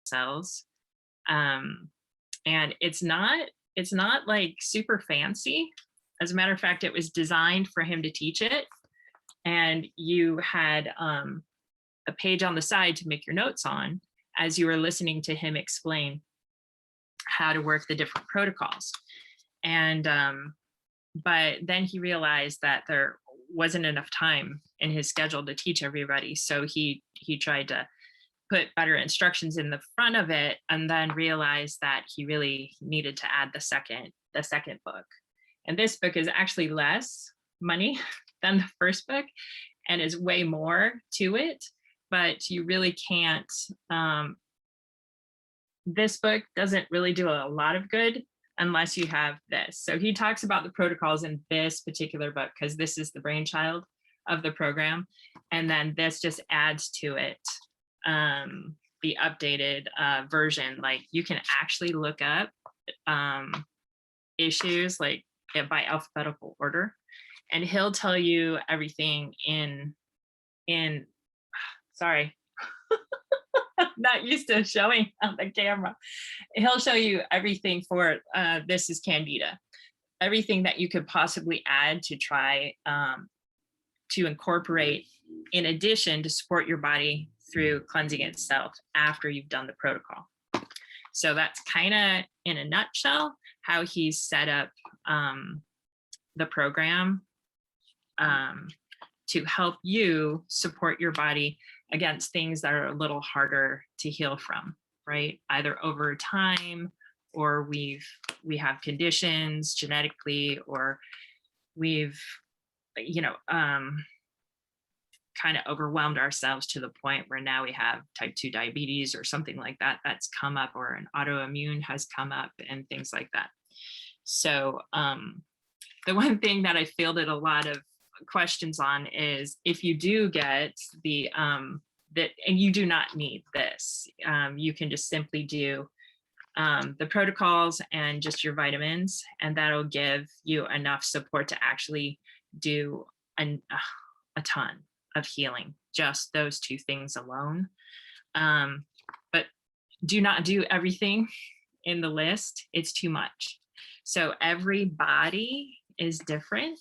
cells. And it's not like super fancy. As a matter of fact, it was designed for him to teach it. And you had a page on the side to make your notes on as you were listening to him explain how to work the different protocols. And but then he realized that there wasn't enough time in his schedule to teach everybody. So he tried to put better instructions in the front of it, and then realized that he really needed to add the second book. And this book is actually less money than the first book and is way more to it, but you really can't, this book doesn't really do a lot of good unless you have this. So he talks about the protocols in this particular book because this is the brainchild of the program. And then this just adds to it the updated version. Like you can actually look up issues like by alphabetical order, and he'll tell you everything in sorry, I'm not used to showing on the camera. He'll show you everything for this is Candida, everything that you could possibly add to try to incorporate in addition to support your body through cleansing itself after you've done the protocol. So that's kind of in a nutshell how he's set up the program to help you support your body against things that are a little harder to heal from, right? Either over time, or we have conditions genetically, or we've, kind of overwhelmed ourselves to the point where now we have type 2 diabetes or something like that that's come up, or an autoimmune has come up and things like that. So the one thing that I fielded a lot of questions on is if you do get the that, and you do not need this, you can just simply do the protocols and just your vitamins, and that'll give you enough support to actually do a ton of healing, just those two things alone. But do not do everything in the list. It's too much. So every body is different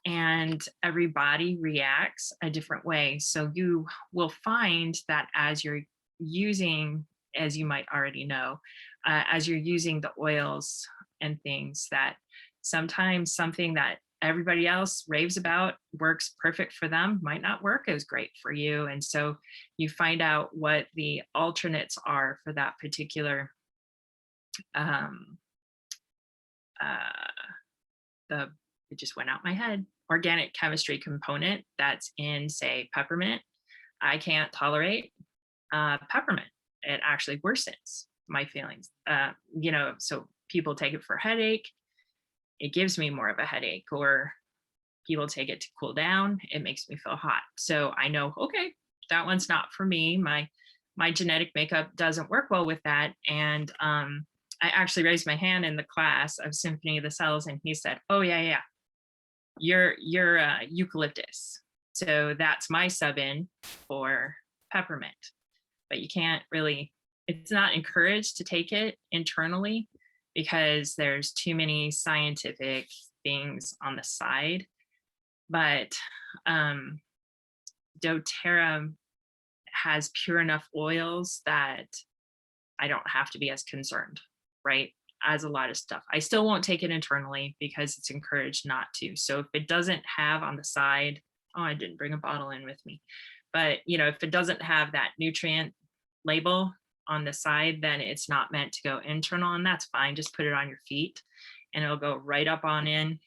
and every body reacts a different way. So you will find that as you're using, as you might already know, as you're using the oils and things, that sometimes something that everybody else raves about works perfect for them might not work as great for you. And so you find out what the alternates are for that particular it just went out my head, organic chemistry component that's in, say, peppermint. I can't tolerate peppermint. It actually worsens my feelings. So people take it for headache. It gives me more of a headache, or people take it to cool down. It makes me feel hot. So I know, okay, that one's not for me. My genetic makeup doesn't work well with that. And I actually raised my hand in the class of Symphony of the Cells, and he said, oh yeah, you're eucalyptus. So that's my sub-in for peppermint. But you can't really, it's not encouraged to take it internally because there's too many scientific things on the side. But doTERRA has pure enough oils that I don't have to be as concerned, right? As a lot of stuff. I still won't take it internally because it's encouraged not to. So if it doesn't have on the side, oh, I didn't bring a bottle in with me. But if it doesn't have that nutrient label on the side, then it's not meant to go internal, and that's fine. Just put it on your feet and it'll go right up on in.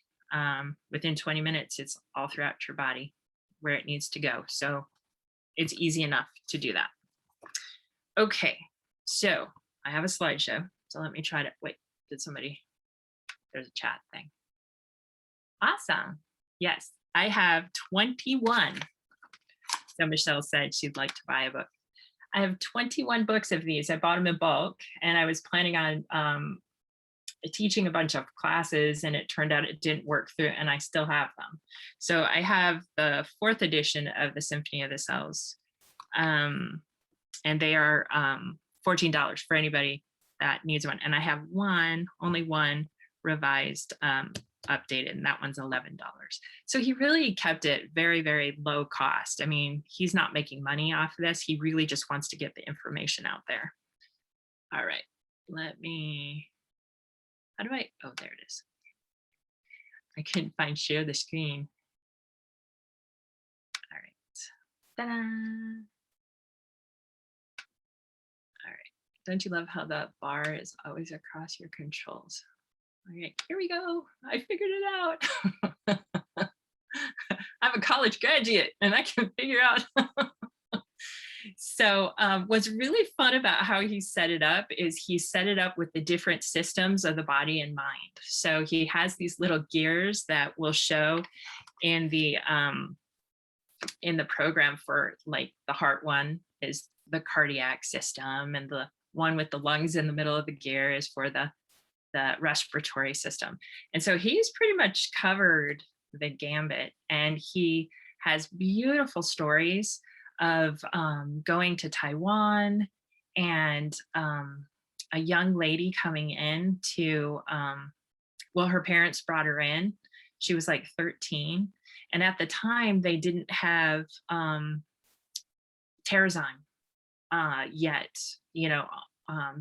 Within 20 minutes, it's all throughout your body where it needs to go. So it's easy enough to do that. Okay, so I have a slideshow. So let me try to, wait, there's a chat thing. Awesome. Yes, I have 21. So Michelle said she'd like to buy a book. I have 21 books of these. I bought them in bulk, and I was planning on teaching a bunch of classes, and it turned out it didn't work through, and I still have them. So I have the 4th edition of the Symphony of the Cells, and they are $14 for anybody that needs one. And I have only one revised, updated, and that one's $11. So he really kept it very, very low cost. I mean, he's not making money off of this. He really just wants to get the information out there. All right, oh, there it is. I couldn't find share the screen. All right, ta-da. All right, don't you love how the bar is always across your controls? All right, here we go. I figured it out. I'm a college graduate and I can figure out. So what's really fun about how he set it up is he set it up with the different systems of the body and mind. So he has these little gears that will show in the program. For like the heart one is the cardiac system, and the one with the lungs in the middle of the gear is for the respiratory system. And so he's pretty much covered the gambit, and he has beautiful stories of going to Taiwan, and a young lady coming in to, her parents brought her in. She was like 13. And at the time, they didn't have Terrazyme yet,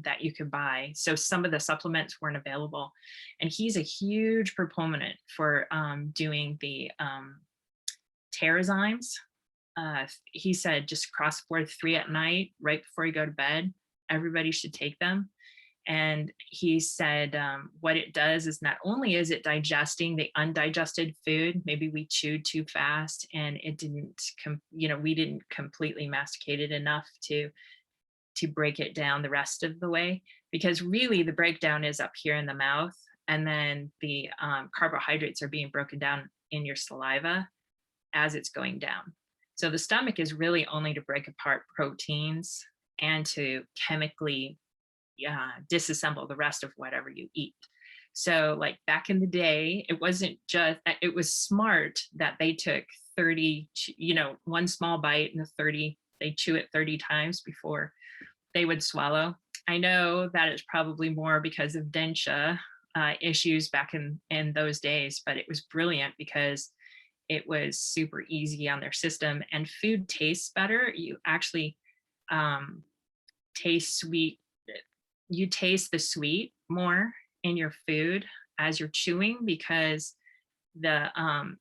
that you could buy. So some of the supplements weren't available. And he's a huge proponent for doing the Terrazymes. He said just cross board 3 at night, right before you go to bed. Everybody should take them. And he said what it does is not only is it digesting the undigested food, maybe we chewed too fast and it didn't, we didn't completely masticate it enough to break it down the rest of the way, because really the breakdown is up here in the mouth, and then the carbohydrates are being broken down in your saliva as it's going down. So the stomach is really only to break apart proteins and to chemically disassemble the rest of whatever you eat. So like back in the day, it wasn't just, it was smart that they took 30, one small bite and they chew it 30 times before they would swallow. I know that it's probably more because of denture issues back in those days, but it was brilliant because it was super easy on their system, and food tastes better. You actually taste sweet. You taste the sweet more in your food as you're chewing, because the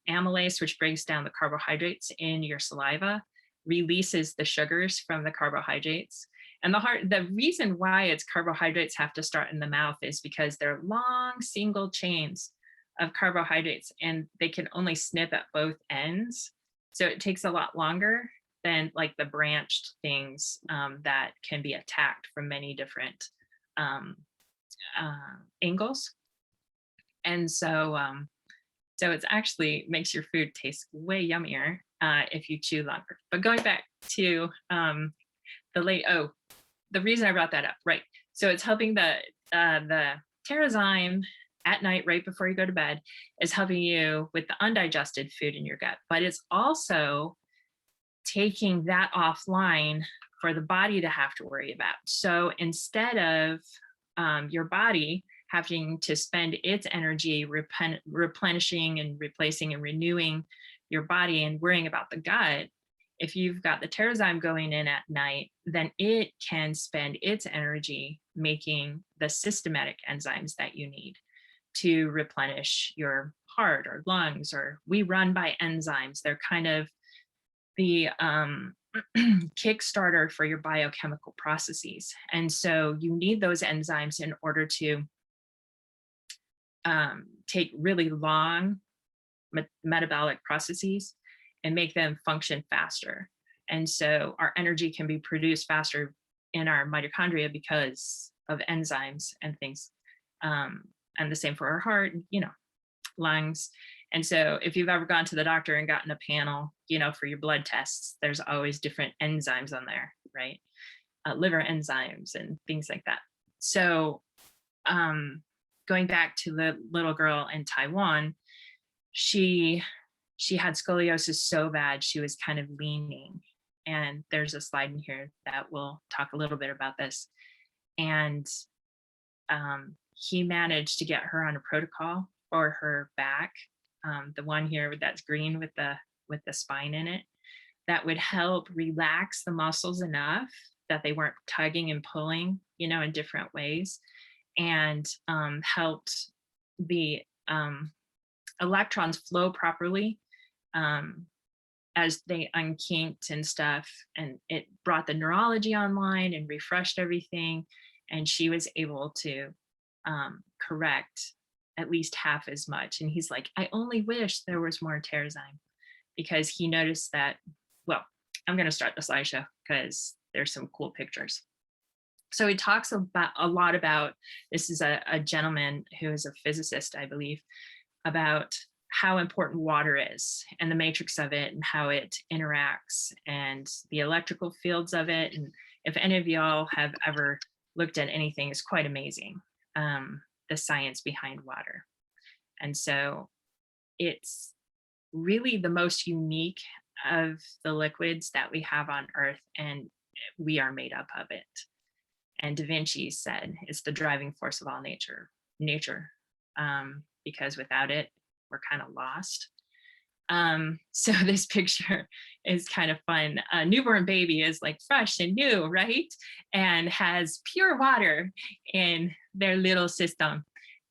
amylase, which breaks down the carbohydrates in your saliva, releases the sugars from the carbohydrates. And the reason why it's carbohydrates have to start in the mouth is because they're long single chains of carbohydrates, and they can only snip at both ends. So it takes a lot longer than like the branched things that can be attacked from many different angles. And so it's actually makes your food taste way yummier if you chew longer. But going back to the reason I brought that up, right? So it's helping the Terrazyme at night, right before you go to bed, is helping you with the undigested food in your gut, but it's also taking that offline for the body to have to worry about. So instead of your body having to spend its energy replenishing and replacing and renewing your body and worrying about the gut, if you've got the Terrazyme going in at night, then it can spend its energy making the systematic enzymes that you need to replenish your heart or lungs. Or we run by enzymes. They're kind of the Kickstarter for your biochemical processes. And so you need those enzymes in order to take really long metabolic processes and make them function faster. And so our energy can be produced faster in our mitochondria because of enzymes and things. And the same for our heart, lungs. And so if you've ever gone to the doctor and gotten a panel, for your blood tests, there's always different enzymes on there, right? Liver enzymes and things like that. So going back to the little girl in Taiwan, she had scoliosis so bad, she was kind of leaning. And there's a slide in here that will talk a little bit about this. And he managed to get her on a protocol for her back, the one here that's green with the spine in it, that would help relax the muscles enough that they weren't tugging and pulling, in different ways, and helped the electrons flow properly, um, as they unkinked and stuff. And it brought the neurology online and refreshed everything. And she was able to correct at least half as much. And he's like, I only wish there was more Terrazyme, because he noticed that, well, I'm going to start the slideshow because there's some cool pictures. So he talks about a lot about, this is a gentleman who is a physicist, I believe, about how important water is and the matrix of it and how it interacts and the electrical fields of it. And if any of y'all have ever looked at anything, it's quite amazing, the science behind water. And so it's really the most unique of the liquids that we have on Earth, and we are made up of it. And Da Vinci said it's the driving force of all nature, because without it, we're kind of lost. So this picture is kind of fun. A newborn baby is like fresh and new, right? And has pure water in their little system.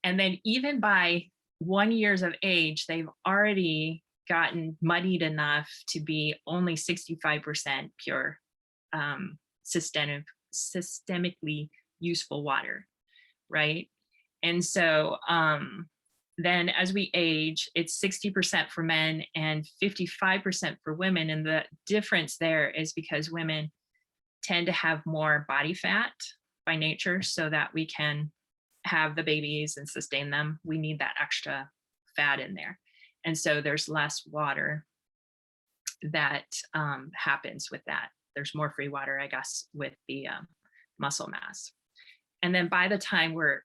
And then even by 1 year of age, they've already gotten muddied enough to be only 65% pure, systemically useful water, right? And so then as we age, it's 60% for men and 55% for women. And the difference there is because women tend to have more body fat by nature so that we can have the babies and sustain them. We need that extra fat in there. And so there's less water that happens with that. There's more free water, I guess, with the muscle mass. And then by the time we're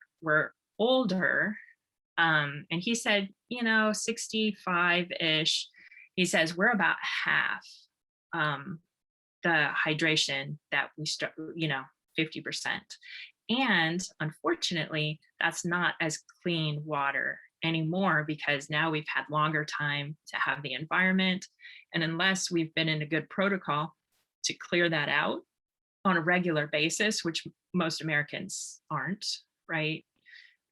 older, and he said, 65-ish, he says we're about half the hydration that we start, 50%. And unfortunately, that's not as clean water anymore, because now we've had longer time to have the environment. And unless we've been in a good protocol to clear that out on a regular basis, which most Americans aren't, right?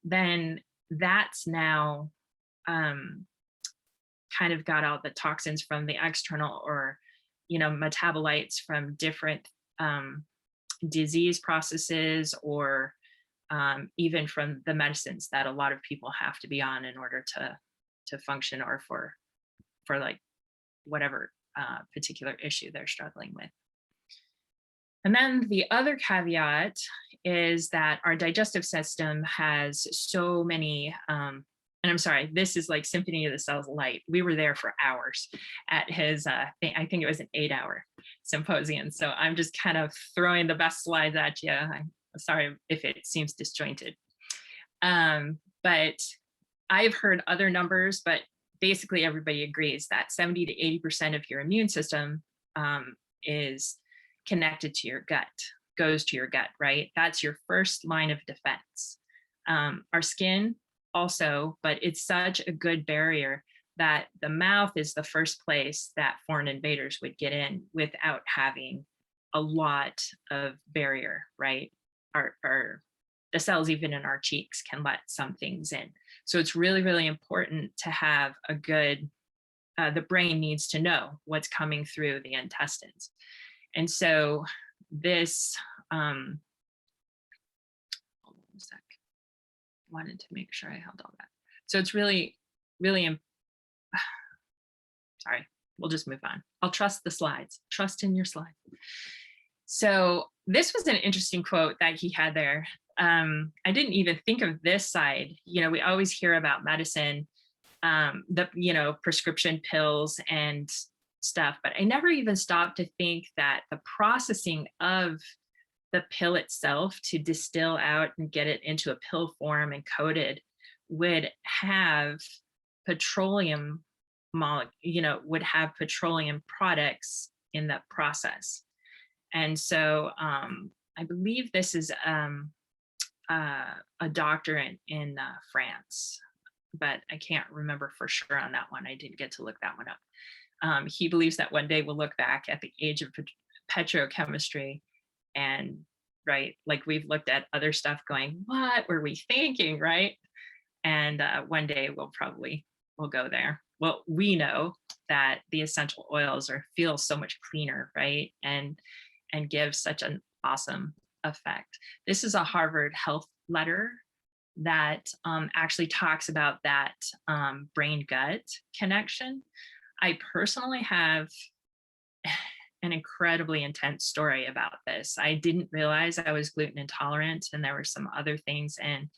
Then that's now kind of got out the toxins from the external, or, metabolites from different disease processes, or even from the medicines that a lot of people have to be on in order to function, or for like whatever particular issue they're struggling with. And then the other caveat is that our digestive system has so many, and I'm sorry, this is like Symphony of the Cells light. We were there for hours at his, I think it was an 8-hour symposium. So I'm just kind of throwing the best slides at you. I'm sorry if it seems disjointed. But I've heard other numbers, but basically everybody agrees that 70 to 80% of your immune system is connected to your gut, goes to your gut, right? That's your first line of defense. Our skin also, but it's such a good barrier that the mouth is the first place that foreign invaders would get in without having a lot of barrier, right? The cells even in our cheeks can let some things in. So it's really, really important to have a good, the brain needs to know what's coming through the intestines. And so this, hold on a sec, wanted to make sure I held all that. So it's really, really, sorry, we'll just move on. I'll trust the slides, trust in your slides. So this was an interesting quote that he had there. I didn't even think of this side. We always hear about medicine, the, prescription pills and stuff, but I never even stopped to think that the processing of the pill itself to distill out and get it into a pill form and coated would have petroleum would have petroleum products in that process. And so I believe this is a doctor in France, but I can't remember for sure on that one. I didn't get to look that one up. He believes that one day we'll look back at the age of petrochemistry and right, like we've looked at other stuff going, what were we thinking, right? And one day we'll go there. Well, we know that the essential oils are feel so much cleaner, right? And give such an awesome effect. This is a Harvard Health letter that actually talks about that brain gut connection. I personally have an incredibly intense story about this. I didn't realize I was gluten intolerant, and there were some other things. And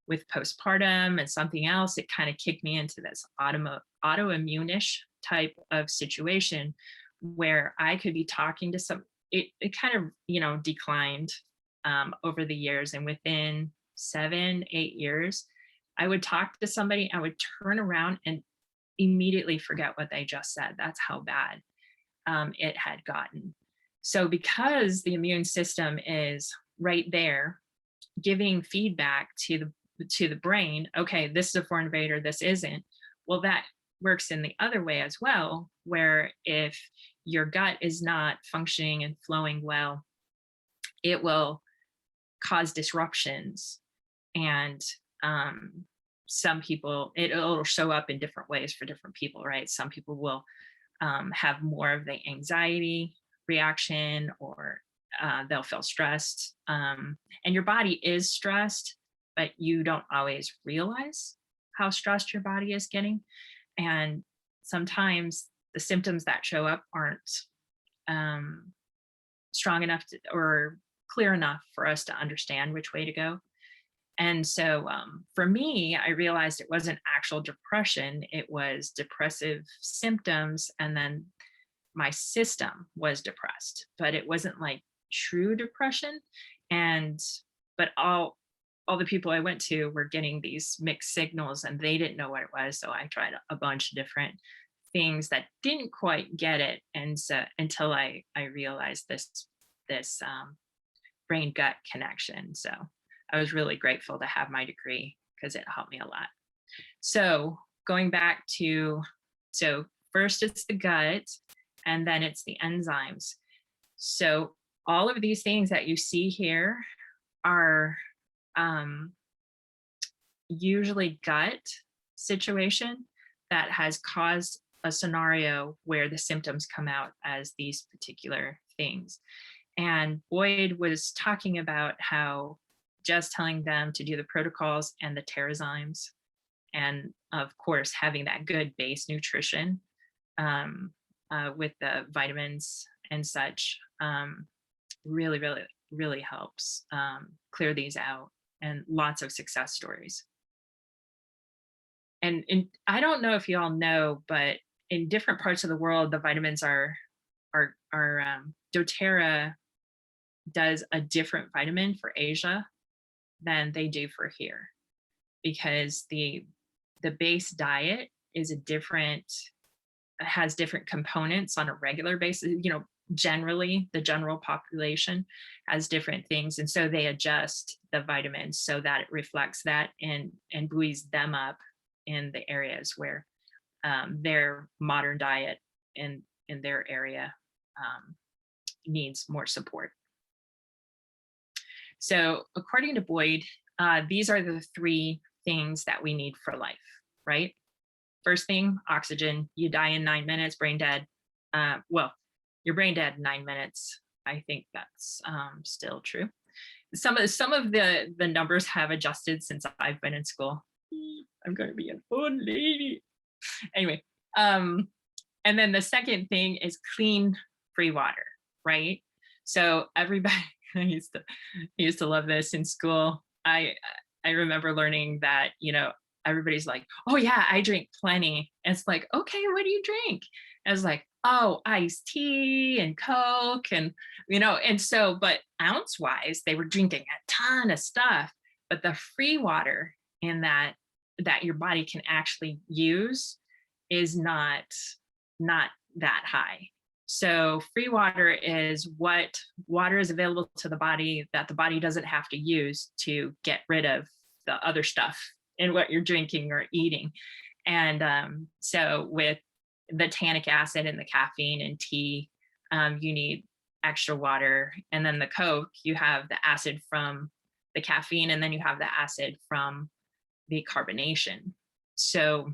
with postpartum and something else, it kind of kicked me into this autoimmune-ish type of situation where I could be talking to it kind of, declined over the years. And within 7, 8 years, I would talk to somebody, I would turn around and immediately forget what they just said. That's how bad it had gotten. So because the immune system is right there giving feedback to the brain, okay, this is a foreign invader, this isn't. Well, that works in the other way as well, where if your gut is not functioning and flowing well, it will cause disruptions. And some people, it'll show up in different ways for different people, right? Some people will have more of the anxiety reaction, or they'll feel stressed. And your body is stressed, but you don't always realize how stressed your body is getting. And sometimes the symptoms that show up aren't strong enough or clear enough for us to understand which way to go. And so for me, I realized it wasn't actual depression, it was depressive symptoms. And then my system was depressed, but it wasn't like true depression. And, but all the people I went to were getting these mixed signals and they didn't know what it was. So I tried a bunch of different things that didn't quite get it. And so until I realized this brain gut connection. So I was really grateful to have my degree because it helped me a lot. So going back to, so first it's the gut and then it's the enzymes. So all of these things that you see here are usually gut situation that has caused a scenario where the symptoms come out as these particular things. And Boyd was talking about how just telling them to do the protocols and the Terrazymes, and of course, having that good base nutrition with the vitamins and such really, really, really helps clear these out, and lots of success stories. And I don't know if you all know, but in different parts of the world, the vitamins are doTERRA does a different vitamin for Asia than they do for here, because the base diet is has different components on a regular basis. Generally the general population has different things, and so they adjust the vitamins so that it reflects that and buoys them up in the areas where their modern diet in their area needs more support. So according to Boyd, these are the 3 things that we need for life, right? First thing, oxygen. You die in 9 minutes, brain dead. Well, you're brain dead in 9 minutes. I think that's still true. Some of the numbers have adjusted since I've been in school. I'm going to be an old lady. Anyway, and then the second thing is clean, free water, right? So everybody, I used to love this in school. I remember learning that, everybody's like, oh yeah, I drink plenty. And it's like, okay, what do you drink? And I was like, oh, iced tea and Coke and, and so, but ounce wise, they were drinking a ton of stuff, but the free water in that your body can actually use is not that high. So free water is what water is available to the body that the body doesn't have to use to get rid of the other stuff in what you're drinking or eating. And so with the tannic acid and the caffeine and tea, you need extra water. And then the Coke, you have the acid from the caffeine, and then you have the acid from the carbonation. So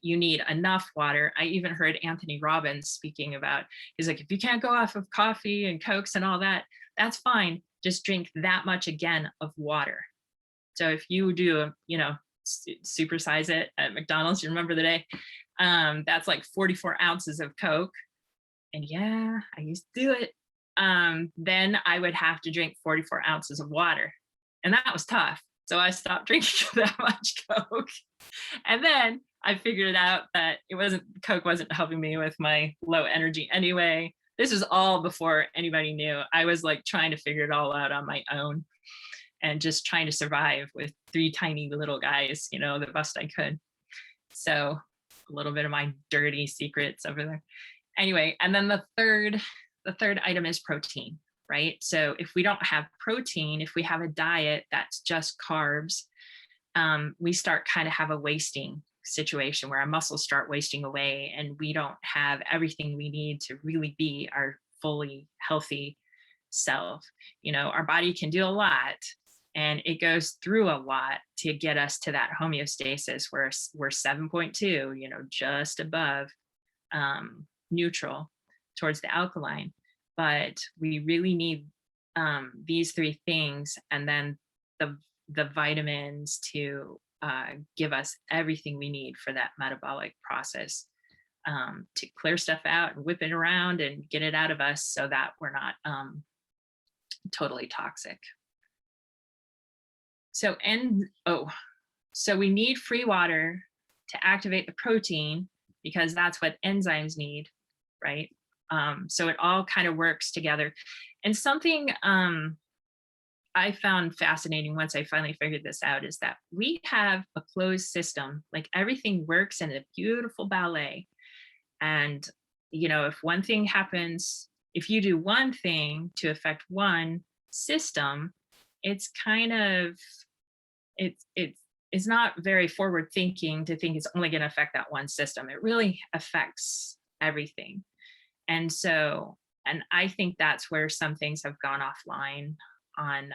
you need enough water. I even heard Anthony Robbins speaking about, he's like, if you can't go off of coffee and Cokes and all that, that's fine. Just drink that much again of water. So if you do, supersize it at McDonald's, you remember the day, that's like 44 ounces of Coke. And yeah, I used to do it. Then I would have to drink 44 ounces of water. And that was tough. So I stopped drinking that much Coke. And then I figured out that Coke wasn't helping me with my low energy anyway. This is all before anybody knew. I was like trying to figure it all out on my own and just trying to survive with 3 tiny little guys, the best I could. So a little bit of my dirty secrets over there. Anyway, and then the third item is protein, right? So if we don't have protein, if we have a diet that's just carbs, we start kind of have a wasting situation where our muscles start wasting away and we don't have everything we need to really be our fully healthy self. Our body can do a lot and it goes through a lot to get us to that homeostasis where we're 7.2, just above neutral towards the alkaline. But we really need these 3 things, and then the vitamins to give us everything we need for that metabolic process, to clear stuff out and whip it around and get it out of us so that we're not totally toxic. So we need free water to activate the protein because that's what enzymes need, right? So it all kind of works together. And something I found fascinating once I finally figured this out is that we have a closed system, like everything works in a beautiful ballet. And, if one thing happens, if you do one thing to affect one system, it's kind of, it's not very forward thinking to think it's only going to affect that one system. It really affects everything. And I think that's where some things have gone offline on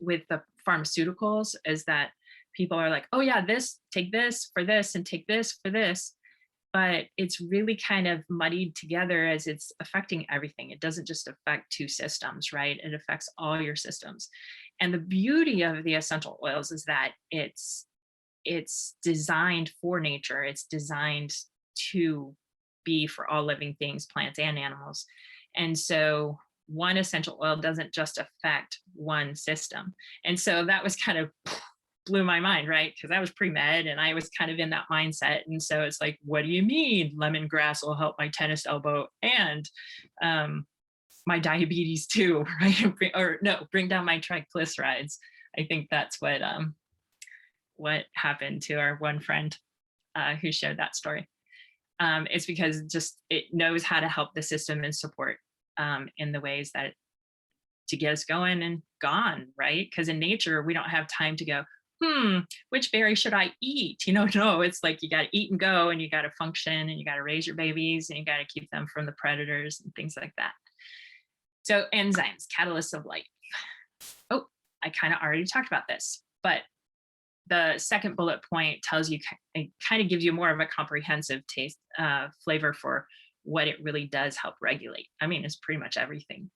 with the pharmaceuticals, is that people are like, oh yeah, take this for this and take this for this. But it's really kind of muddied together as it's affecting everything. It doesn't just affect 2 systems, right? It affects all your systems. And the beauty of the essential oils is that it's designed for nature. It's designed to be for all living things, plants and animals. And so one essential oil doesn't just affect one system. And so that was kind of blew my mind, right? Because I was pre-med and I was kind of in that mindset. And so it's like, what do you mean lemongrass will help my tennis elbow and my diabetes too, right? Bring down my triglycerides. I think that's what happened to our one friend who shared that story. It's because it knows how to help the system and support in the ways that to get us going and gone, right? Because in nature, we don't have time to go, which berry should I eat? No, it's like you got to eat and go, and you got to function, and you got to raise your babies, and you got to keep them from the predators and things like that. So enzymes, catalysts of life. Oh, I kind of already talked about this, but the second bullet point tells you, it kind of gives you more of a comprehensive taste, flavor for what it really does help regulate. I mean, it's pretty much everything.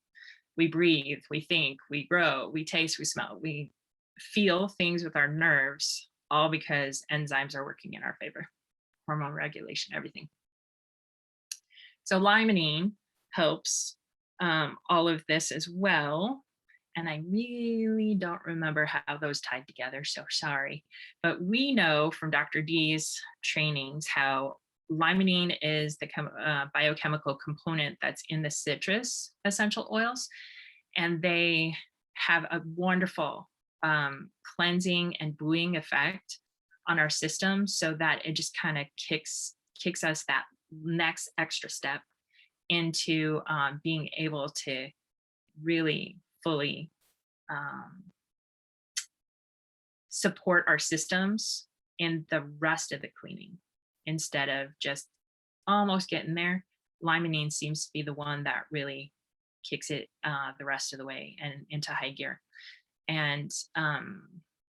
We breathe, we think, we grow, we taste, we smell, we feel things with our nerves, all because enzymes are working in our favor. Hormone regulation, everything. So limonene helps all of this as well. And I really don't remember how those tied together, so sorry. But we know from Dr. D's trainings how limonene is the biochemical component that's in the citrus essential oils. And they have a wonderful cleansing and buoying effect on our system, so that it just kind of kicks us that next extra step into being able to really fully um, support our systems in the rest of the cleaning instead of just almost getting there. Limonene seems to be the one that really kicks it the rest of the way and into high gear. And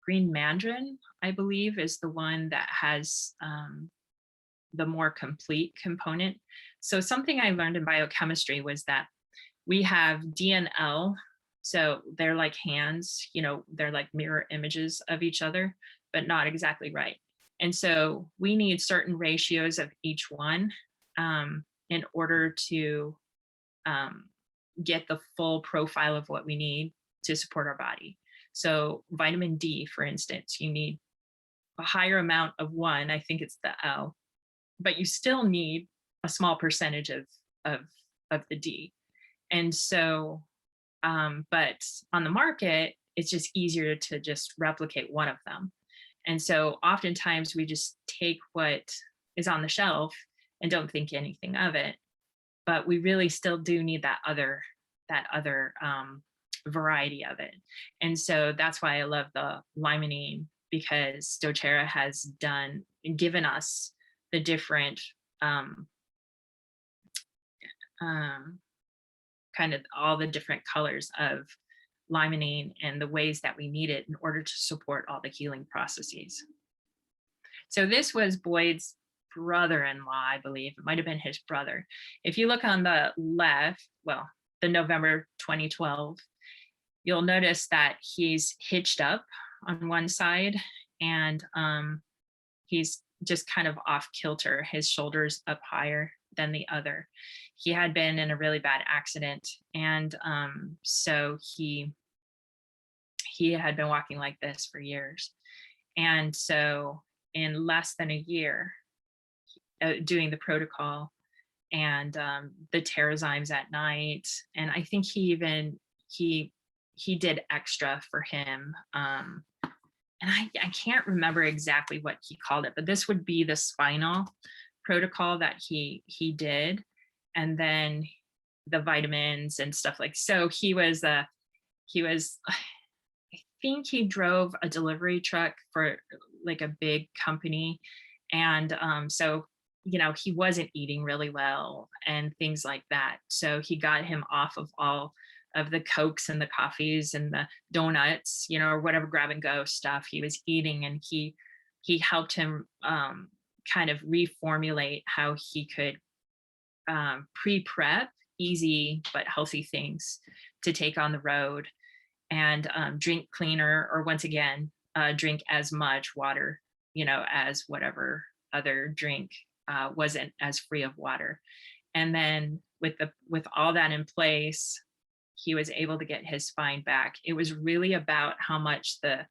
green mandarin, I believe, is the one that has the more complete component. So something I learned in biochemistry was that we have D and L. So they're like hands, they're like mirror images of each other, but not exactly right. And so we need certain ratios of each one in order to um, get the full profile of what we need to support our body. So vitamin D, for instance, you need a higher amount of one, I think it's the L, but you still need a small percentage of, of the D. And so, but on the market, it's just easier to just replicate one of them. And so oftentimes we just take what is on the shelf and don't think anything of it. But we really still do need that other variety of it. And so that's why I love the limonene, because doTERRA has given us the different um, um, kind of all the different colors of limonene and the ways that we need it in order to support all the healing processes. So this was Boyd's brother-in-law, I believe. It might have been his brother. If you look on the left, well, the November 2012, you'll notice that he's hitched up on one side and he's just kind of off kilter, his shoulders up higher than the other. He had been in a really bad accident, and so he had been walking like this for years. And so in less than a year, doing the protocol and the Terrazymes at night, and I think he did extra for him. And I can't remember exactly what he called it, but this would be the spinal protocol that he did, and then the vitamins and stuff like. So he was I think he drove a delivery truck for like a big company, and so he wasn't eating really well and things like that. So he got him off of all of the Cokes and the coffees and the donuts, or whatever grab and go stuff he was eating. And he helped him kind of reformulate how he could pre-prep easy but healthy things to take on the road, and drink cleaner, or once again, drink as much water, as whatever other drink wasn't as free of water. And then with all that in place, he was able to get his spine back. It was really about how much the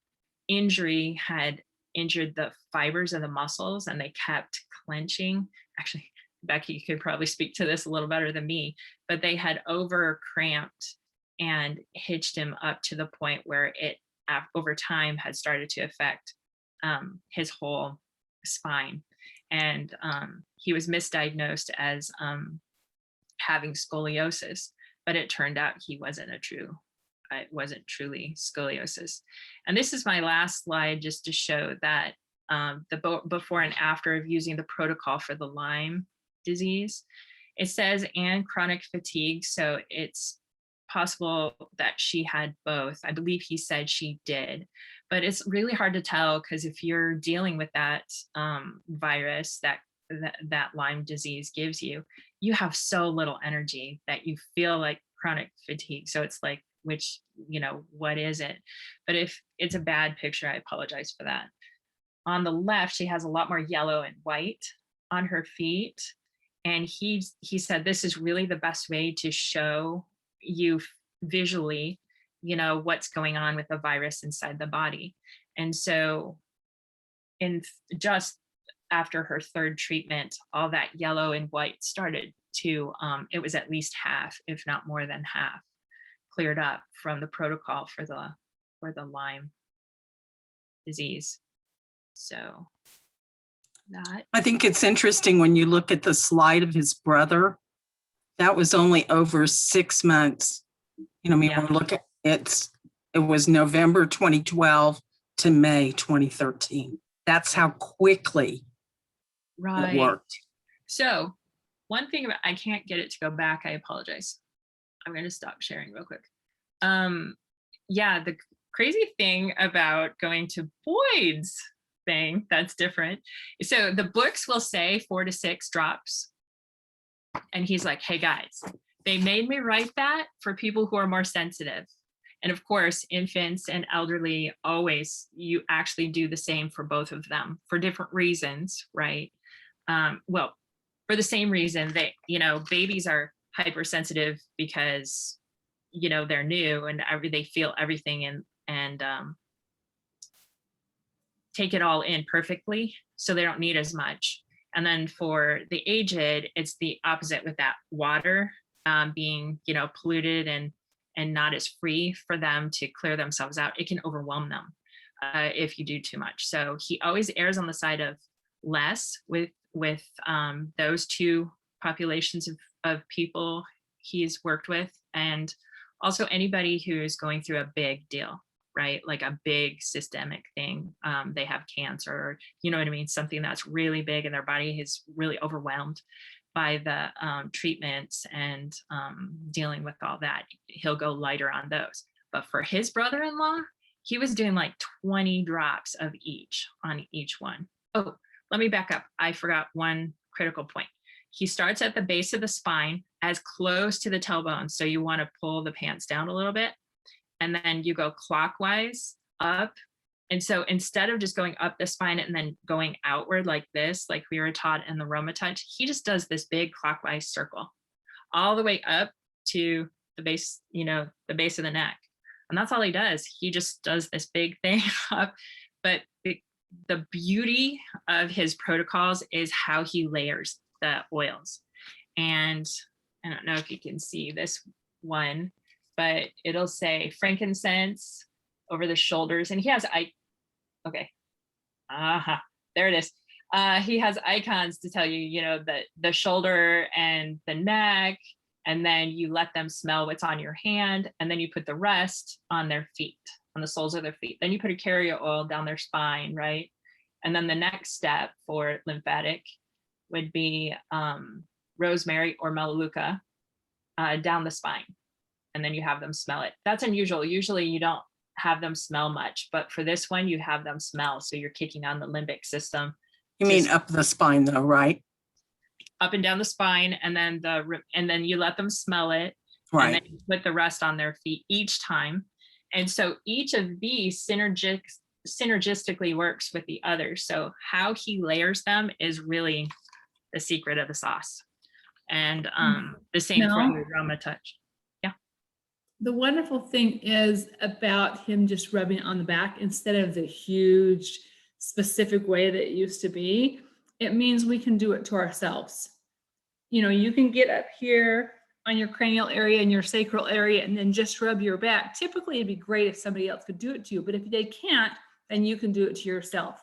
injury had injured the fibers of the muscles, and they kept clenching. Actually, Becky, you could probably speak to this a little better than me, but they had over cramped and hitched him up to the point where it over time had started to affect his whole spine. And he was misdiagnosed as having scoliosis, but it turned out it wasn't truly scoliosis. And this is my last slide, just to show that the before and after of using the protocol for the Lyme disease. It says and chronic fatigue, so it's possible that she had both. I believe he said she did, but it's really hard to tell, because if you're dealing with that virus that Lyme disease gives you, you have so little energy that you feel like chronic fatigue. So it's like, what is it? But if it's a bad picture, I apologize for that. On the left, she has a lot more yellow and white on her feet. And he said, this is really the best way to show you visually, what's going on with the virus inside the body. And so just after her third treatment, all that yellow and white started to, it was at least half, if not more than half, cleared up from the protocol for the Lyme disease. So that. I think it's interesting when you look at the slide of his brother, that was only over 6 months. I mean, Yeah. we're looking, it was November 2012 to May 2013. That's how quickly it worked. So one thing about, I can't get it to go back. I apologize. I'm going to stop sharing real quick. Yeah, the crazy thing about going to Boyd's thing that's different. So the books will say 4 to 6 drops. And he's like, hey guys, they made me write that for people who are more sensitive. And of course, infants and elderly, always, you actually do the same for both of them for different reasons, right? Well, for the same reason that, babies are hypersensitive because, they're new and they feel everything and take it all in perfectly. So they don't need as much. And then for the aged, it's the opposite with that water being, polluted and not as free for them to clear themselves out. It can overwhelm them if you do too much. So he always errs on the side of less with those two populations of people he's worked with, and also anybody who is going through a big deal, right? Like a big systemic thing. They have cancer, or, you know what I mean? Something that's really big and their body is really overwhelmed by the treatments and dealing with all that. He'll go lighter on those. But for his brother-in-law, he was doing like 20 drops of each on each one. Oh, let me back up. I forgot one critical point. He starts at the base of the spine as close to the tailbone. So you want to pull the pants down a little bit. And then you go clockwise up. And so instead of just going up the spine and then going outward like this, like we were taught in the Roma touch, he just does this big clockwise circle all the way up to the base, the base of the neck. And that's all he does. He just does this big thing up. But the beauty of his protocols is how he layers the oils. And I don't know if you can see this one, but it'll say frankincense over the shoulders. And he has, there it is. He has icons to tell you, the shoulder and the neck, and then you let them smell what's on your hand, and then you put the rest on their feet, on the soles of their feet. Then you put a carrier oil down their spine, right? And then the next step for lymphatic would be rosemary or melaleuca down the spine. And then you have them smell it. That's unusual. Usually you don't have them smell much, but for this one, you have them smell. So you're kicking on the limbic system. You mean up the spine though, right? Up and down the spine, and then you let them smell it. Right. And then you put the rest on their feet each time. And so each of these synergistically works with the other. So how he layers them is really the secret of the sauce. And the same for the Roma touch. Yeah. The wonderful thing is about him just rubbing it on the back instead of the huge specific way that it used to be. It means we can do it to ourselves. You can get up here on your cranial area and your sacral area and then just rub your back. Typically, it'd be great if somebody else could do it to you, but if they can't, then you can do it to yourself.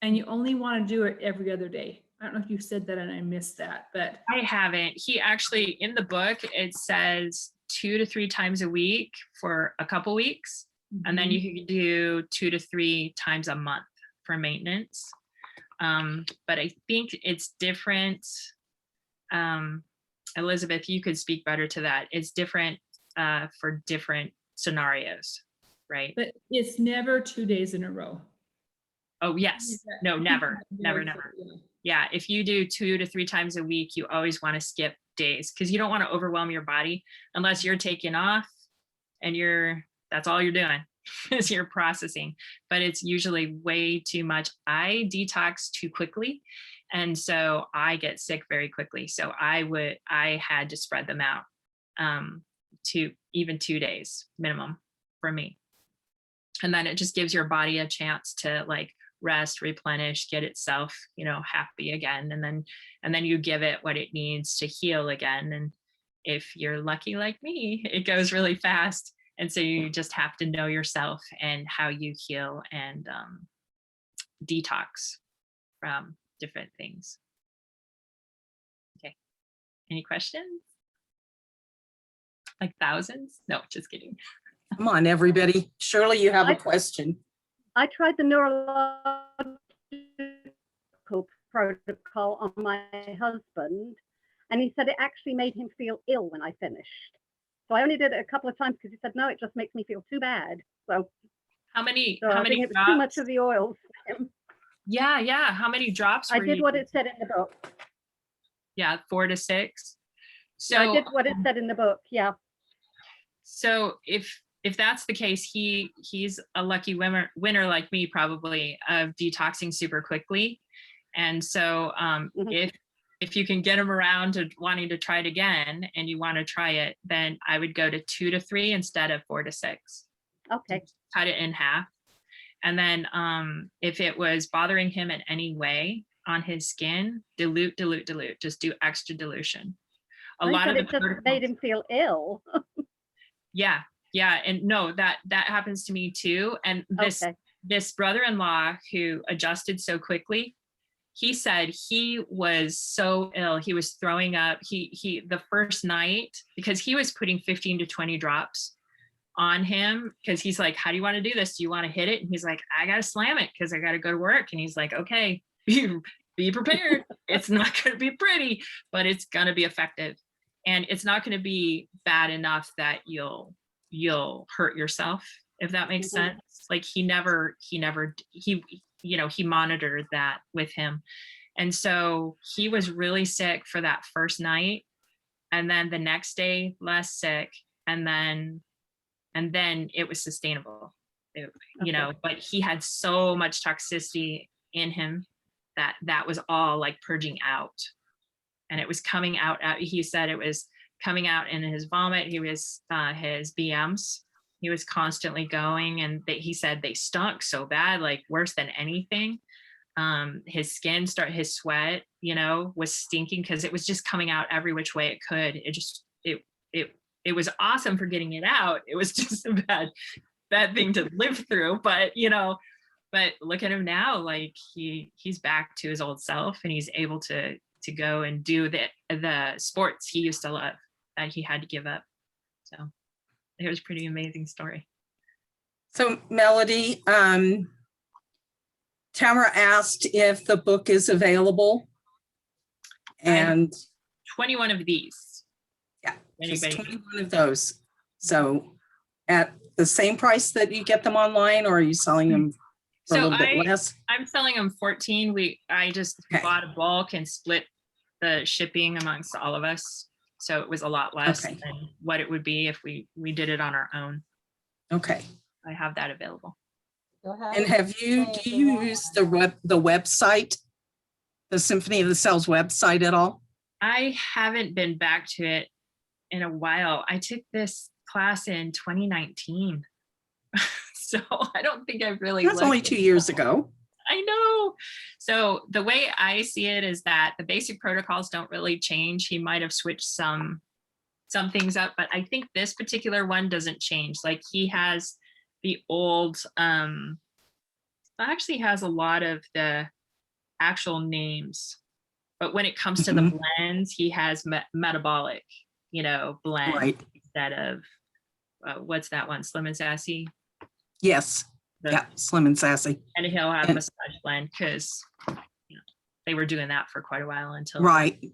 And you only want to do it every other day. I don't know if you said that and I missed that, but I haven't. He actually, in the book, it says 2 to 3 times a week for a couple weeks. And then you can do 2 to 3 times a month for maintenance. But I think it's different. Elizabeth, you could speak better to that. It's different for different scenarios, right? But it's never 2 days in a row. Oh, yes. No, never. Yeah. If you do 2 to 3 times a week, you always want to skip days because you don't want to overwhelm your body unless you're taking off and that's all you're doing is you're processing. But it's usually way too much. I detox too quickly. And so I get sick very quickly. So I had to spread them out to even 2 days minimum for me. And then it just gives your body a chance to like rest, replenish, get itself, happy again. And then you give it what it needs to heal again. And if you're lucky like me, it goes really fast. And so you just have to know yourself and how you heal and detox different things. Okay. Any questions? Like thousands? No, just kidding. Come on, everybody. Surely you have a question. I tried the neurological protocol on my husband, and he said it actually made him feel ill when I finished. So I only did it a couple of times because he said, no, it just makes me feel too bad. So How many I think it was too much of the oils for him. Yeah. How many drops I were did you? what it said in the book. Yeah, 4 to 6. So I did what it said in the book. Yeah. So if that's the case, he's a lucky winner like me, probably, of detoxing super quickly. And so if you can get him around to wanting to try it again and you want to try it, then I would go to 2 to 3 instead of 4 to 6. Okay. Cut it in half. And then if it was bothering him in any way on his skin, dilute. Just do extra dilution. A lot of it just made him feel ill. Yeah. And no, that happens to me too. And this brother-in-law who adjusted so quickly, he said he was so ill. He was throwing up. He the first night, because he was putting 15 to 20 drops on him, because he's like, how do you want to do this? Do you want to hit it? And he's like, I got to slam it because I got to go to work. And he's like, okay, be prepared. It's not going to be pretty, but it's going to be effective. And it's not going to be bad enough that you'll hurt yourself, if that makes sense. Like he monitored that with him. And so he was really sick for that first night. And then the next day, less sick. And then it was sustainable, but he had so much toxicity in him that was all like purging out. And it was coming out. He said it was coming out in his vomit. He was his BMs. He was constantly going, and he said they stunk so bad, like worse than anything. His skin his sweat, was stinking because it was just coming out every which way it could. It was awesome for getting it out. It was just a bad thing to live through, but look at him now, like he's back to his old self, and he's able to go and do the sports he used to love that he had to give up. So it was a pretty amazing story. So Melody, Tamara asked if the book is available, and 21 of these. Yeah, just 21 of those. So at the same price that you get them online, or are you selling them for a little bit less? I'm selling them 14. I just bought a bulk and split the shipping amongst all of us. So it was a lot less than what it would be if we did it on our own. Okay. I have that available. Go ahead. And do you use the website, the Symphony of the Cells website at all? I haven't been back to it in a while. I took this class in 2019. So I don't think I've really. That's only 2 years ago. I know. So the way I see it is that the basic protocols don't really change. He might have switched some things up, but I think this particular one doesn't change. Like he has the old, actually has a lot of the actual names, but when it comes to the blends, he has metabolic, blend instead of what's that one? Slim and Sassy. Yes. Slim and Sassy. And he'll have massage blend because they were doing that for quite a while until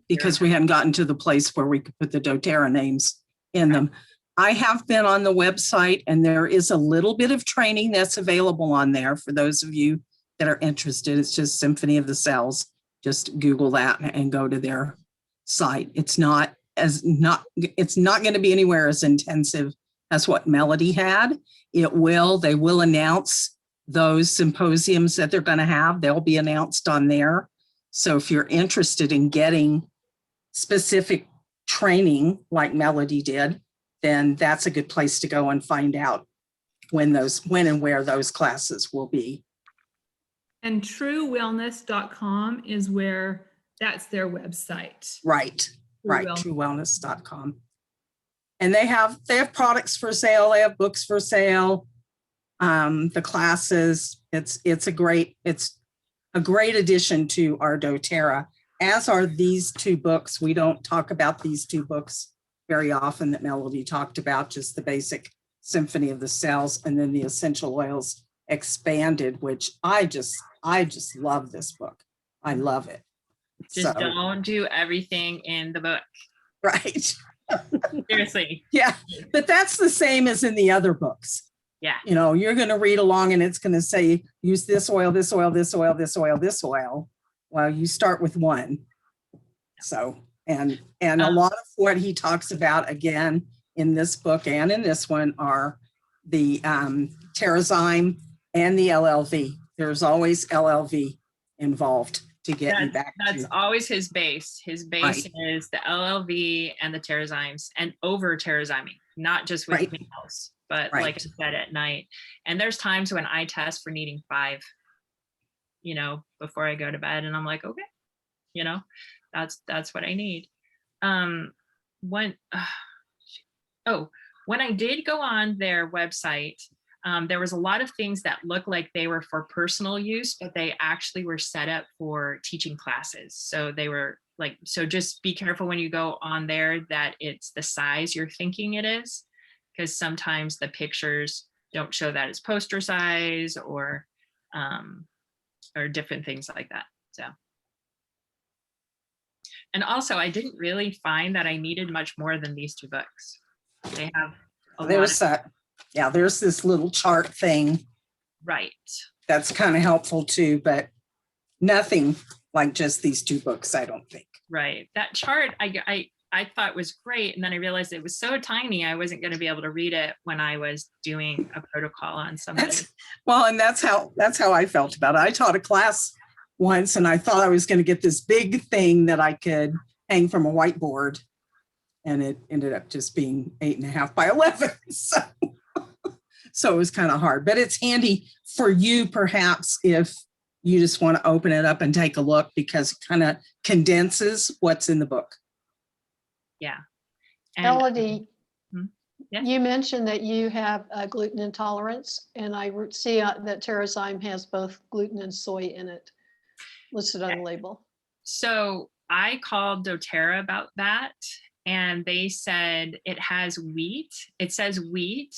because we hadn't gotten to the place where we could put the doTERRA names in them. I have been on the website, and there is a little bit of training that's available on there for those of you that are interested. It's just Symphony of the Cells. Just Google that and go to their site. It's not going to be anywhere as intensive as what Melody had. They will announce those symposiums that they're going to have. They'll be announced on there. So if you're interested in getting specific training like Melody did, then that's a good place to go and find out when and where those classes will be. And truewellness.com is where that's their website. Right. Truewellness.com. And they have products for sale. They have books for sale. The classes, it's a great addition to our doTERRA, as are these two books. We don't talk about these two books very often that Melody talked about, just the basic Symphony of the Cells and then the Essential Oils Expanded, which I just love this book. I love it. Just So, don't do everything in the book. right. Seriously. Yeah, but that's the same as in the other books. Yeah. You know, you're going to read along and it's going to say, use this oil, this oil, this oil, this oil, this oil. Well, you start with one. So, and a lot of what he talks about again in this book and in this one are the Terrazyme and the LLV. There's always LLV involved to get you back That's to. always his base. His base is the LLV and the Terrazymes, and over Terrazyming, not just with meals, but like I said, at night. And there's times when I test for needing 5, you know, before I go to bed, and I'm like, okay, you know, that's what I need. When I did go on their website, there was a lot of things that looked like they were for personal use, but they actually were set up for teaching classes. So they were like, so just be careful when you go on there that it's the size you're thinking it is, because sometimes the pictures don't show that it's poster size or different things like that. So. And also, I didn't really find that I needed much more than these 2 books. They have There's this little chart thing. Right. That's kind of helpful too, but nothing like just these 2 books, I don't think. Right. That chart I thought was great. And then I realized it was so tiny, I wasn't going to be able to read it when I was doing a protocol on somebody. And that's how I felt about it. I taught a class once and I thought I was going to get this big thing that I could hang from a whiteboard. And it ended up just being 8.5 by 11. So it was kind of hard, but it's handy for you, perhaps, if you just want to open it up and take a look, because it kind of condenses what's in the book. Yeah. And, Melody, yeah. You mentioned that you have a gluten intolerance, and I see that Terrazyme has both gluten and soy in it, listed on the label. So I called doTERRA about that, and they said it has wheat. It says wheat.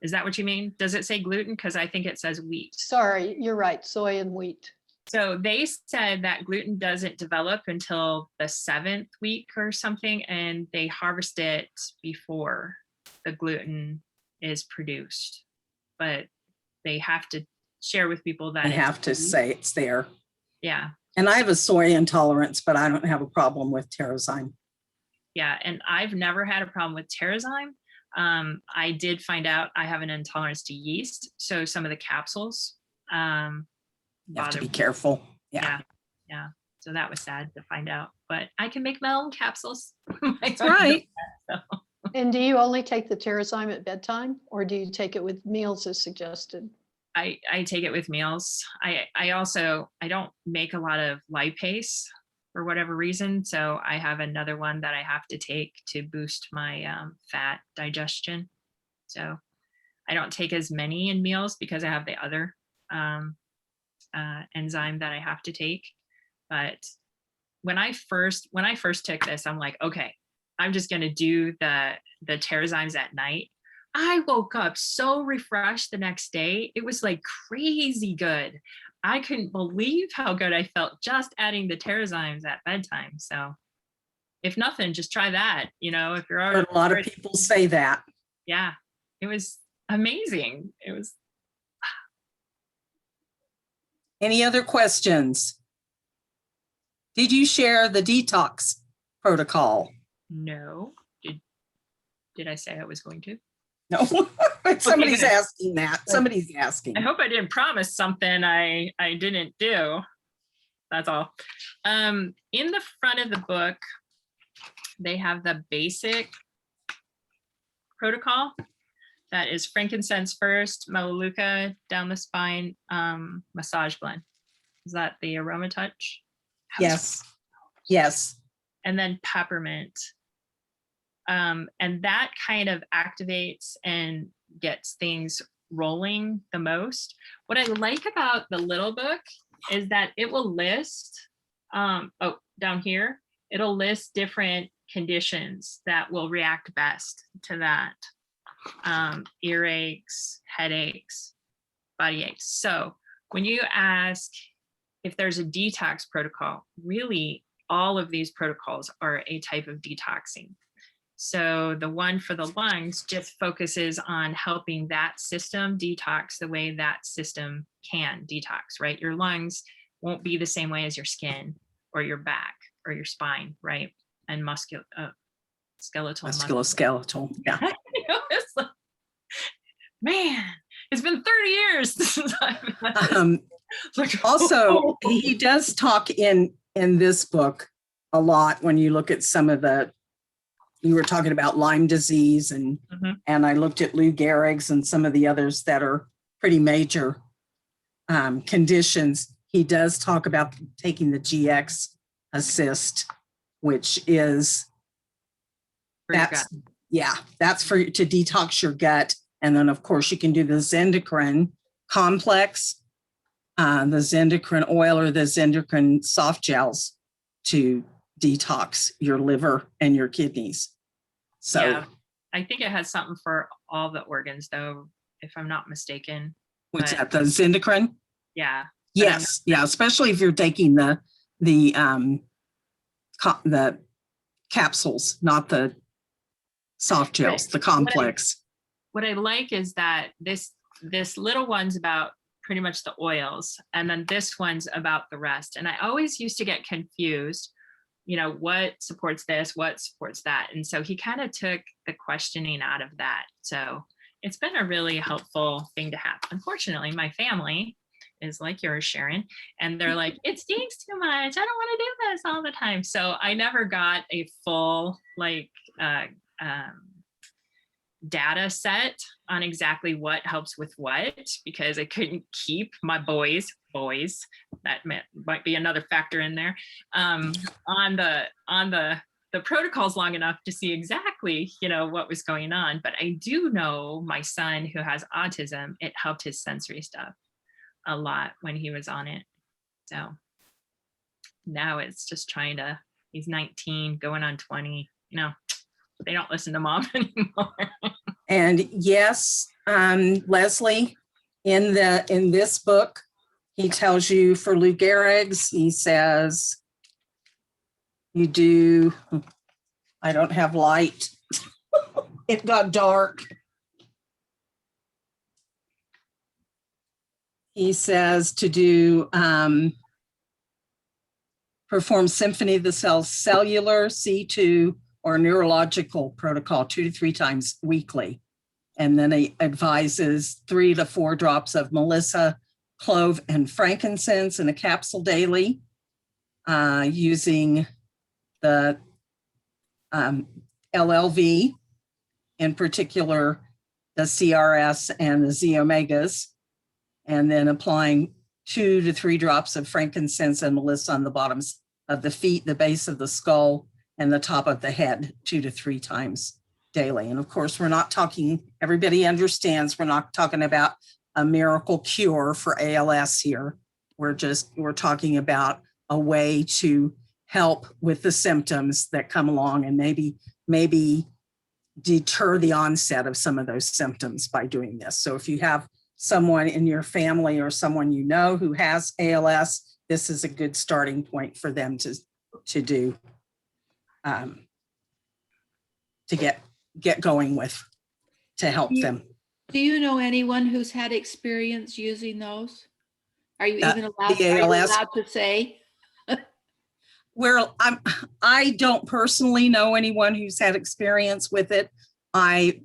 Is that what you mean? Does it say gluten? Because I think it says wheat. Sorry, you're right, soy and wheat. So they said that gluten doesn't develop until the 7th week or something, and they harvest it before the gluten is produced. But they have to share with people that they have to say it's there. Yeah. And I have a soy intolerance, but I don't have a problem with Terrazyme. Yeah, and I've never had a problem with Terrazyme. I did find out I have an intolerance to yeast, so some of the capsules. You have to be careful. Yeah. So that was sad to find out, but I can make my own capsules. That's right. And do you only take the Terrazyme at bedtime, or do you take it with meals as suggested? I take it with meals. I don't make a lot of lipase for whatever reason, so I have another one that I have to take to boost my fat digestion. So I don't take as many in meals because I have the other enzyme that I have to take. But when I first took this, I'm like, okay, I'm just gonna do the Terrazymes at night. I woke up so refreshed the next day. It was like crazy good. I couldn't believe how good I felt just adding the Terrazymes at bedtime. So if nothing, just try that. You know, if you're already, a lot of people say that. Yeah, it was amazing. It was. Any other questions? Did you share the detox protocol? No. Did I say I was going to? No. Somebody's asking that. Somebody's asking. I hope I didn't promise something I didn't do. That's all. In the front of the book, they have the basic protocol. That is frankincense first, melaleuca down the spine, massage blend. Is that the aroma touch? Yes. Yes. And then peppermint. And that kind of activates and gets things rolling the most. What I like about the little book is that it will list, down here, it'll list different conditions that will react best to that. Earaches, headaches, body aches. So when you ask if there's a detox protocol, really all of these protocols are a type of detoxing. So the one for the lungs just focuses on helping that system detox the way that system can detox, right? Your lungs won't be the same way as your skin or your back or your spine, right? And skeletal. Musculoskeletal, yeah. It's like, man, it's been 30 years since I've had this. Also, he does talk in this book a lot when you look at some of the, you were talking about Lyme disease and I looked at Lou Gehrig's and some of the others that are pretty major conditions. He does talk about taking the GX assist, which is, that's for to detox your gut. And then of course you can do the Zendocrine complex, the Zendocrine oil or the Zendocrine soft gels to detox your liver and your kidneys. So yeah, I think it has something for all the organs though, if I'm not mistaken. What's that, the Zendocrine? Yeah. Yes, yeah, especially if you're taking the capsules, not the soft gels, the complex. What I like is that this little one's about pretty much the oils, and then this one's about the rest. And I always used to get confused, what supports this, what supports that. And so he kind of took the questioning out of that. So it's been a really helpful thing to have. Unfortunately, my family is like yours, Sharon, and they're like, it stinks too much. I don't want to do this all the time. So I never got a full data set on exactly what helps with what, because I couldn't keep my boys, that might be another factor in there, on the protocols long enough to see exactly, what was going on. But I do know my son who has autism, it helped his sensory stuff a lot when he was on it. So now it's just he's 19 going on 20, they don't listen to mom anymore. And yes, Leslie, in this book, he tells you for Lou Gehrig's, he says, you do, I don't have light. It got dark. He says to do, perform Symphony of the Cells cellular, C2, or neurological protocol 2 to 3 times weekly. And then he advises 3 to 4 drops of Melissa, clove, and frankincense in a capsule daily, using the LLV, in particular, the CRS and the Z omegas, and then applying 2 to 3 drops of frankincense and Melissa on the bottoms of the feet, the base of the skull, and the top of the head 2 to 3 times daily. And of course, we're not talking, everybody understands, we're not talking about a miracle cure for ALS here. We're talking about a way to help with the symptoms that come along and maybe deter the onset of some of those symptoms by doing this. So if you have someone in your family or someone who has ALS, this is a good starting point for them to do. To get going with, to help them. Do you know anyone who's had experience using those? Are you even allowed to say? Well, I don't personally know anyone who's had experience with it. I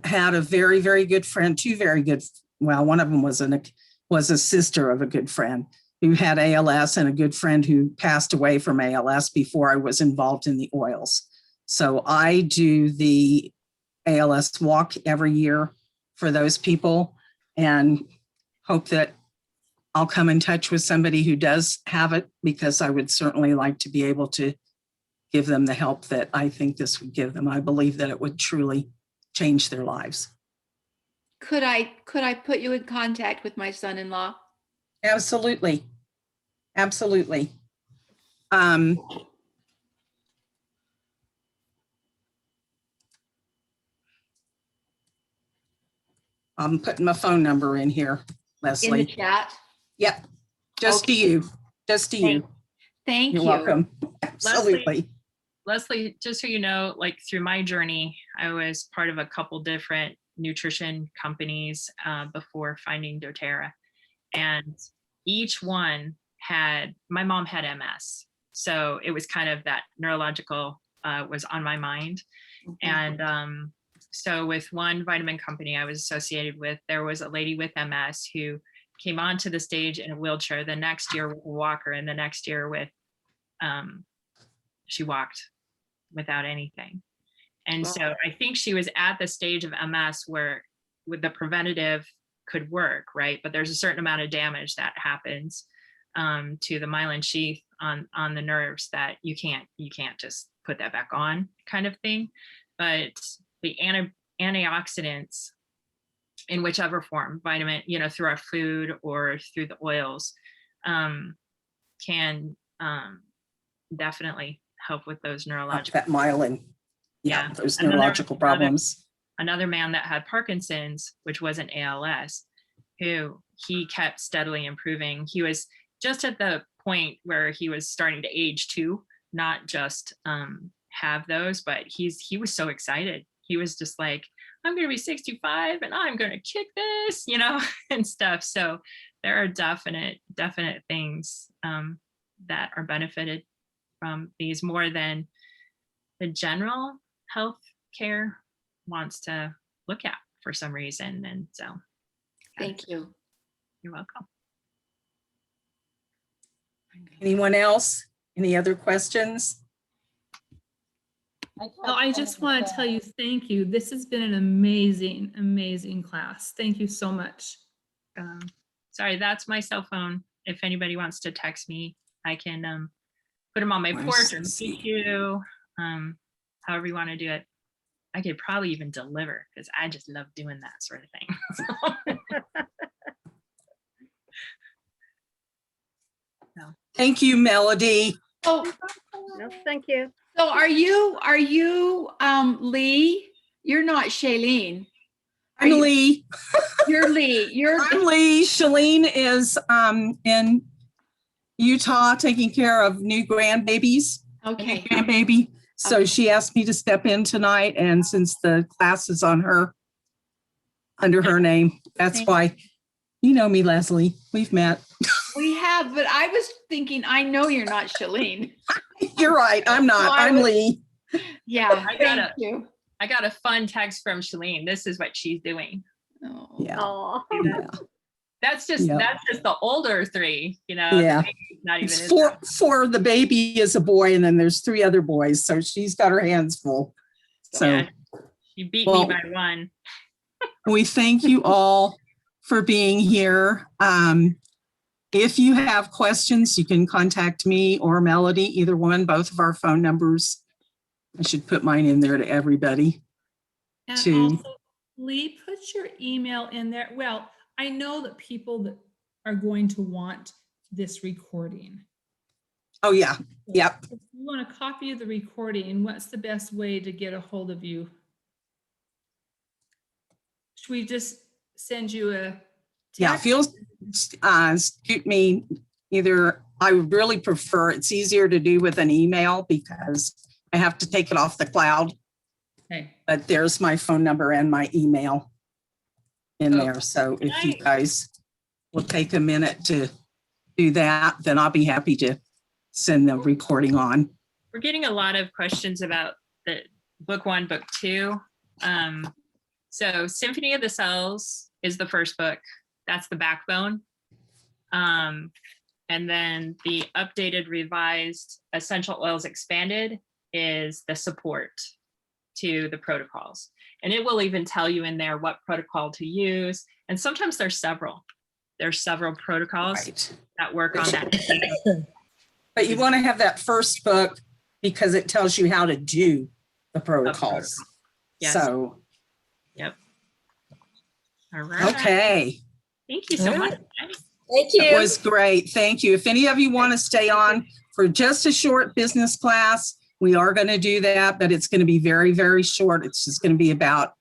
had a very, very good friend, 2 very good, well, one of them was a sister of a good friend who had ALS, and a good friend who passed away from ALS before I was involved in the oils. So I do the ALS walk every year for those people, and hope that I'll come in touch with somebody who does have it, because I would certainly like to be able to give them the help that I think this would give them. I believe that it would truly change their lives. could I put you in contact with my son-in-law? Absolutely. Absolutely. I'm putting my phone number in here, In the Leslie. chat? Yep. Just to Okay. you. Just to you. Thank You're you. welcome. Absolutely. Leslie, just so you know, like through my journey, I was part of a couple different nutrition companies before finding doTERRA. And each one my mom had MS. So it was kind of that neurological was on my mind. And so with one vitamin company I was associated with, there was a lady with MS who came onto the stage in a wheelchair, the next year with a walker, and the next year with, she walked without anything. And so I think she was at the stage of MS where with the preventative could work, right? But there's a certain amount of damage that happens to the myelin sheath on the nerves that you can't just put that back on, kind of thing. But the antioxidants in whichever form, vitamin, through our food or through the oils, can definitely help with those neurological. That myelin. Yeah, those neurological problems. Another man that had Parkinson's, which wasn't ALS, who he kept steadily improving. He was just at the point where he was starting to age too, not just have those, but he was so excited. He was just like, I'm going to be 65 and I'm going to kick this, and stuff. So there are definite things that are benefited from these more than the general health care wants to look at for some reason. And so Thank you. You're welcome. Anyone else? Any other questions? Oh, I just want to tell you, thank you. This has been an amazing, amazing class. Thank you so much. Sorry, that's my cell phone. If anybody wants to text me, I can put them on my porch or meet you, however you want to do it. I could probably even deliver because I just love doing that sort of thing. So. Thank you, Melody. Oh, No, thank you. so are you Lee? You're not Shailene. I'm Lee. You're Lee. I'm Lee. Shalene is in Utah taking care of new grandbabies. Okay. Grandbaby. So Okay. she asked me to step in tonight, and since the class is on her, under her name, that's why you know me, Leslie. We've met. We have, but I was thinking, I know you're not Shalene. You're right. I'm not. So I'm Lee. Yeah. I got a fun text from Shalene. This is what she's doing. Oh. Yeah. Oh, Yeah. That's just the older three, Yeah. Not even It's four. The baby is a boy, and then there's 3 other boys. So she's got her hands full. So yeah, she beat me by one. We thank you all for being here. If you have questions, you can contact me or Melody, either one, both of our phone numbers. I should put mine in there to everybody. And also, Lee, put your email in there. Well, I know that people that are going to want this recording. Oh, yeah. Yep. If you want a copy of the recording, what's the best way to get a hold of you? Should we just send you a text? Yeah, if you'll shoot me either, I would really prefer, it's easier to do with an email because I have to take it off the cloud. Okay. But there's my phone number and my email in there. So if you guys will take a minute to do that, then I'll be happy to send the recording on. We're getting a lot of questions about the book 1, book 2. So Symphony of the Cells is the first book. That's the backbone. And then the updated, revised Essential Oils Expanded is the support to the protocols. And it will even tell you in there what protocol to use. And sometimes there's several. There's several protocols that work on that. But you want to have that first book because it tells you how to do the protocols. Yes. So. Yep. All right. Okay. Thank you so much. guys. Thank It you. was great. Thank you. If any of you want to stay on for just a short business class, we are going to do that, but it's going to be very, very short. It's just going to be about